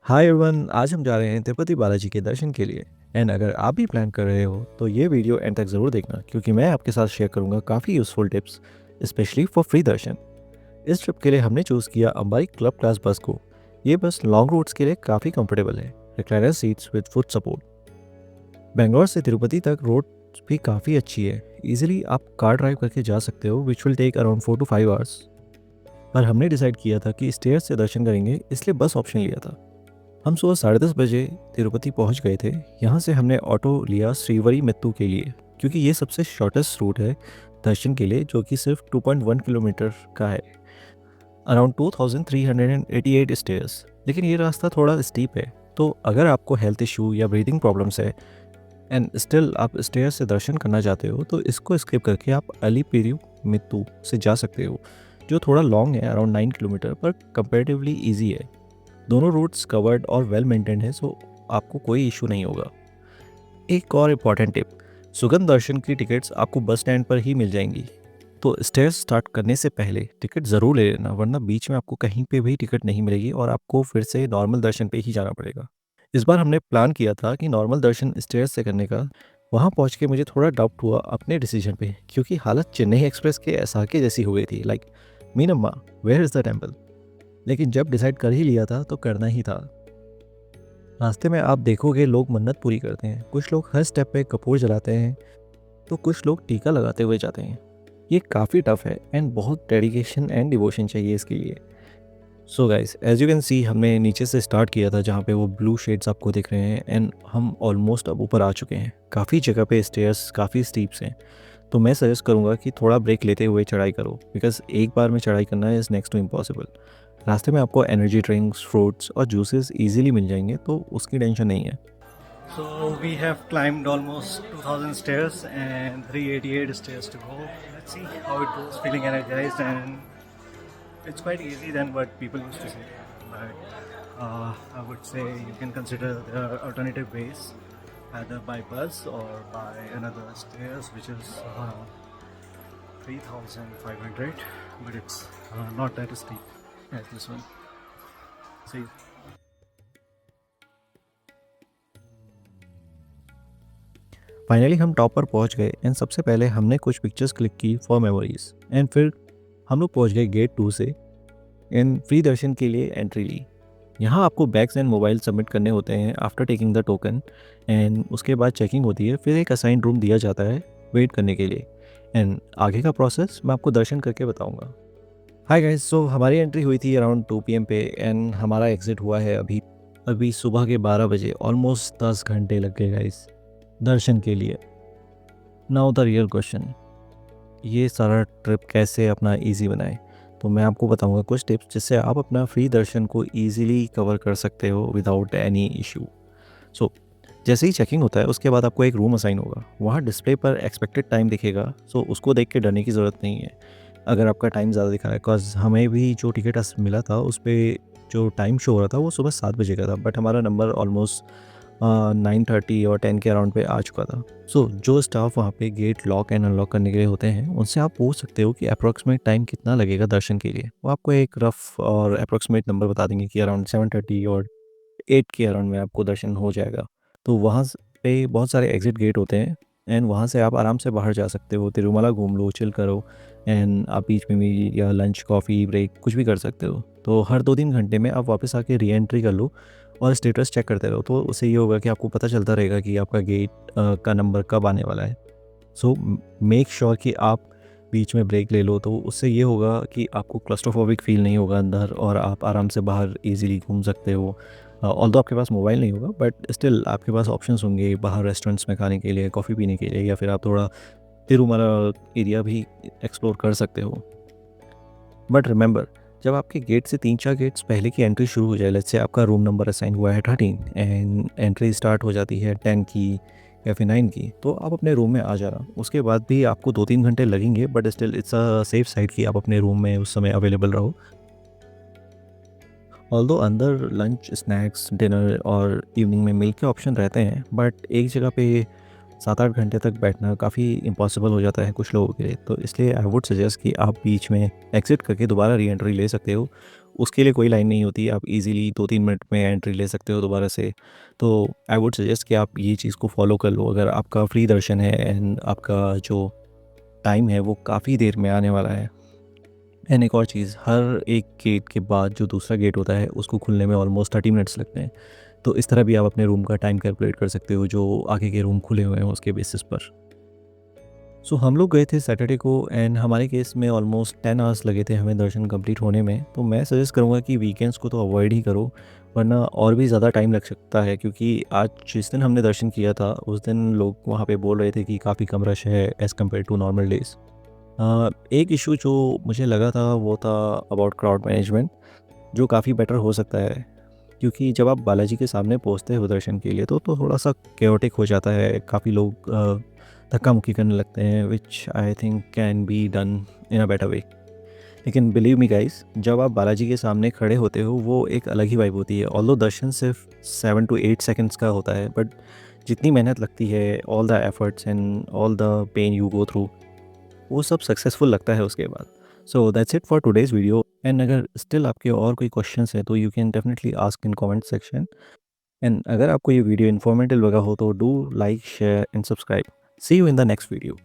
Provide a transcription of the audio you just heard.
Hi everyone, आज हम जा रहे हैं तिरुपति बालाजी के दर्शन के लिए। एंड अगर आप भी प्लान कर रहे हो तो ये वीडियो एंड तक ज़रूर देखना, क्योंकि मैं आपके साथ शेयर करूंगा काफ़ी useful tips, specially for free darshan. इस ट्रिप के लिए हमने चूज़ किया अंबारी क्लब क्लास बस को। ये बस लॉन्ग रूट्स के लिए काफ़ी कंफर्टेबल है, recliner seats with foot support. Bangalore से तिरुपति तक रोड भी काफ़ी अच्छी है, इजीली आप कार ड्राइव करके जा सकते हो, which will take around 4 to 5 hours. पर हमने डिसाइड किया था कि स्टेयर्स से दर्शन करेंगे, इसलिए बस ऑप्शन लिया था। हम सुबह 10:30 बजे तिरुपति पहुंच गए थे। यहाँ से हमने ऑटो लिया श्रीवरी मित्तू के लिए, क्योंकि ये सबसे शॉर्टेस्ट रूट है दर्शन के लिए, जो कि सिर्फ 2.1 किलोमीटर का है, अराउंड 2388 स्टेयर्स। लेकिन ये रास्ता थोड़ा स्टीप है, तो अगर आपको हेल्थ इशू या ब्रीदिंग प्रॉब्लम्स है एंड स्टिल आप स्टेयर से दर्शन करना चाहते हो, तो इसको स्किप करके आप अलीपेरू मित्तू से जा सकते हो, जो थोड़ा लॉन्ग है, अराउंड 9 किलोमीटर, पर कंपेरेटिवली ईजी है। दोनों रूट्स कवर्ड और वेल मेंटेन्ड है, सो आपको कोई इशू नहीं होगा। एक और इम्पॉर्टेंट टिप, सुगम दर्शन की टिकट्स आपको बस स्टैंड पर ही मिल जाएंगी, तो स्टेयर्स स्टार्ट करने से पहले टिकट ज़रूर ले लेना, वरना बीच में आपको कहीं पे भी टिकट नहीं मिलेगी और आपको फिर से नॉर्मल दर्शन पे ही जाना पड़ेगा। इस बार हमने प्लान किया था कि नॉर्मल दर्शन स्टेयर्स से करने का। वहाँ पहुँच के मुझे थोड़ा डाउट हुआ अपने डिसीजन पे, क्योंकि हालत चेन्नई एक्सप्रेस के एसआरके जैसी हो गई थी, like Meenamma where is the temple. लेकिन जब डिसाइड कर ही लिया था तो करना ही था। रास्ते में आप देखोगे लोग मन्नत पूरी करते हैं, कुछ लोग हर स्टेप पे कपूर जलाते हैं, तो कुछ लोग टीका लगाते हुए जाते हैं। ये काफ़ी टफ है एंड बहुत डेडिकेशन एंड डिवोशन चाहिए इसके लिए। So guys, as you can see, हमने नीचे से स्टार्ट किया था जहाँ पे वो ब्लू शेड्स आपको दिख रहे हैं, एंड हम ऑलमोस्ट अब ऊपर आ चुके हैं। काफ़ी जगह पे स्टेयर्स काफ़ी स्टीप्स हैं, तो मैं सजेस्ट करूँगा कि थोड़ा ब्रेक लेते हुए चढ़ाई करो, बिकॉज एक बार में चढ़ाई करना इज़ नेक्स्ट टू इम्पॉसिबल। रास्ते में आपको एनर्जी ड्रिंक्स, फ्रूट्स और जूसेस इजीली मिल जाएंगे, तो उसकी टेंशन नहीं है। So we have climbed almost 2000 stairs and 388 stairs to go. Let's see how it goes. Feeling energized, and it's quite easy than what people used to say. But I would say you can consider the alternative ways, either by bus or by another stairs, which is 3,500, but it's not that steep as this one. See. Finally हम top पर पहुंच गए, and सबसे पहले हमने कुछ pictures click की for memories, and फिर हम लोग पहुंच गए गेट 2 से एंड फ्री दर्शन के लिए एंट्री ली। यहाँ आपको बैग्स एंड मोबाइल सबमिट करने होते हैं after taking the token, and उसके बाद चेकिंग होती है, फिर एक असाइन रूम दिया जाता है वेट करने के लिए। एंड आगे का प्रोसेस मैं आपको दर्शन करके बताऊँगा। हाय गाइस, सो हमारी एंट्री हुई थी अराउंड 2 PM पे, एंड हमारा एग्ज़िट हुआ है अभी अभी सुबह के 12 बजे। ऑलमोस्ट 10 घंटे लग गए गाइस दर्शन के लिए। नाउ द रियल क्वेश्चन, ये सारा ट्रिप कैसे अपना ईज़ी बनाएं? तो मैं आपको बताऊंगा कुछ टिप्स जिससे आप अपना फ्री दर्शन को ईज़िली कवर कर सकते हो विदाउट एनी इशू। सो जैसे ही चेकिंग होता है, उसके बाद आपको एक रूम असाइन होगा। वहाँ डिस्प्ले पर एक्सपेक्टेड टाइम दिखेगा, सो उसको देख के डरने की ज़रूरत नहीं है अगर आपका टाइम ज़्यादा दिखा रहा है। बिकॉज हमें भी जो टिकट मिला था उस पर जो टाइम शो हो रहा था वो सुबह 7 बजे का था, बट हमारा नंबर ऑलमोस्ट 9:30 और 10 के अराउंड पे आ चुका था। सो जो स्टाफ वहाँ पे गेट लॉक एंड अनलॉक करने के लिए होते हैं, उनसे आप पूछ सकते हो कि अप्रॉक्सीमेट टाइम कितना लगेगा दर्शन के लिए। वो आपको एक रफ और अप्रॉक्सीमेट नंबर बता देंगे कि अराउंड 7:30 और 8 के अराउंड में आपको दर्शन हो जाएगा। तो वहाँ पे बहुत सारे एग्जिट गेट होते हैं, एंड वहाँ से आप आराम से बाहर जा सकते हो, तिरुमला घूम लो, चिल करो, एंड आप बीच में भी या लंच, कॉफ़ी ब्रेक कुछ भी कर सकते हो। तो हर 2-3 घंटे में आप वापस आके री एंट्री कर लो और स्टेटस चेक करते रहो, तो उससे ये होगा कि आपको पता चलता रहेगा कि आपका गेट का नंबर कब आने वाला है। सो मेक श्योर कि आप बीच में ब्रेक ले लो, तो उससे ये होगा कि आपको क्लस्ट्रोफोबिक फील नहीं होगा अंदर, और आप आराम से बाहर इजीली घूम सकते हो। ऑल्दो आपके पास मोबाइल नहीं होगा, बट स्टिल आपके पास ऑप्शंस होंगे बाहर रेस्टोरेंट्स में खाने के लिए, कॉफ़ी पीने के लिए, या फिर आप थोड़ा तिरुमला एरिया भी एक्सप्लोर कर सकते हो। बट रिमेंबर, जब आपके गेट से 3-4 गेट्स पहले की एंट्री शुरू हो जाए, लेट्स से आपका रूम नंबर असाइन हुआ है 13 एंड एंट्री स्टार्ट हो जाती है 10 की या फिर 9 की, तो आप अपने रूम में आ जाना। उसके बाद भी आपको 2-3 घंटे लगेंगे, but still it's a safe side कि आप अपने रूम में उस समय अवेलेबल रहो। ऑल्दो अंदर लंच, स्नैक्स, डिनर और इवनिंग में मील के ऑप्शन रहते हैं, बट एक जगह पे 7-8 घंटे तक बैठना काफ़ी इम्पॉसिबल हो जाता है कुछ लोगों के लिए। तो इसलिए आई वुड सजेस्ट कि आप बीच में एग्ज़िट करके दोबारा री-एंट्री ले सकते हो। उसके लिए कोई लाइन नहीं होती, आप ईज़िली 2-3 मिनट में एंट्री ले सकते हो दोबारा से। तो आई वुड सजेस्ट कि आप ये चीज़ को फ़ॉलो कर लो अगर आपका फ्री दर्शन है एंड आपका जो टाइम है वो काफ़ी देर में आने वाला है। एंड एक और चीज़, हर एक गेट के बाद जो दूसरा गेट होता है उसको खुलने में ऑलमोस्ट 30 मिनट्स लगते हैं। तो इस तरह भी आप अपने रूम का टाइम कैलकुलेट कर सकते हो जो आगे के रूम खुले हुए हैं उसके बेसिस पर। सो हम लोग गए थे सैटरडे को एंड हमारे केस में ऑलमोस्ट 10 आवर्स लगे थे हमें दर्शन कंप्लीट होने में। तो मैं सजेस्ट करूँगा कि वीकेंड्स को तो अवॉइड ही करो, वरना और भी ज़्यादा टाइम लग सकता है, क्योंकि आज जिस दिन हमने दर्शन किया था उस दिन लोग वहाँ पे बोल रहे थे कि काफ़ी कम रश है as compare to normal days. एक इशू जो मुझे लगा था वो था अबाउट क्राउड मैनेजमेंट, जो काफ़ी बेटर हो सकता है, क्योंकि जब आप बालाजी के सामने पहुंचते हो दर्शन के लिए तो थोड़ा सा केओटिक हो जाता है। काफ़ी लोग धक्का मुक्की करने लगते हैं, which I think can be done in a better way. लेकिन बिलीव मी गाइस, जब आप बालाजी के सामने खड़े होते हो वो एक अलग ही वाइब होती है। ऑल्दो दर्शन सिर्फ 7 to 8 सेकेंड्स का होता है, बट जितनी मेहनत लगती है, all the efforts and all the pain you go through, वो सब सक्सेसफुल लगता है उसके बाद। So that's it for today's video. And अगर स्टिल आपके और कोई क्वेश्चंस हैं तो you can definitely ask in comment section. And अगर आपको ये वीडियो इन्फॉर्मेटिव लगा हो तो do like, share and subscribe. See you in the next video.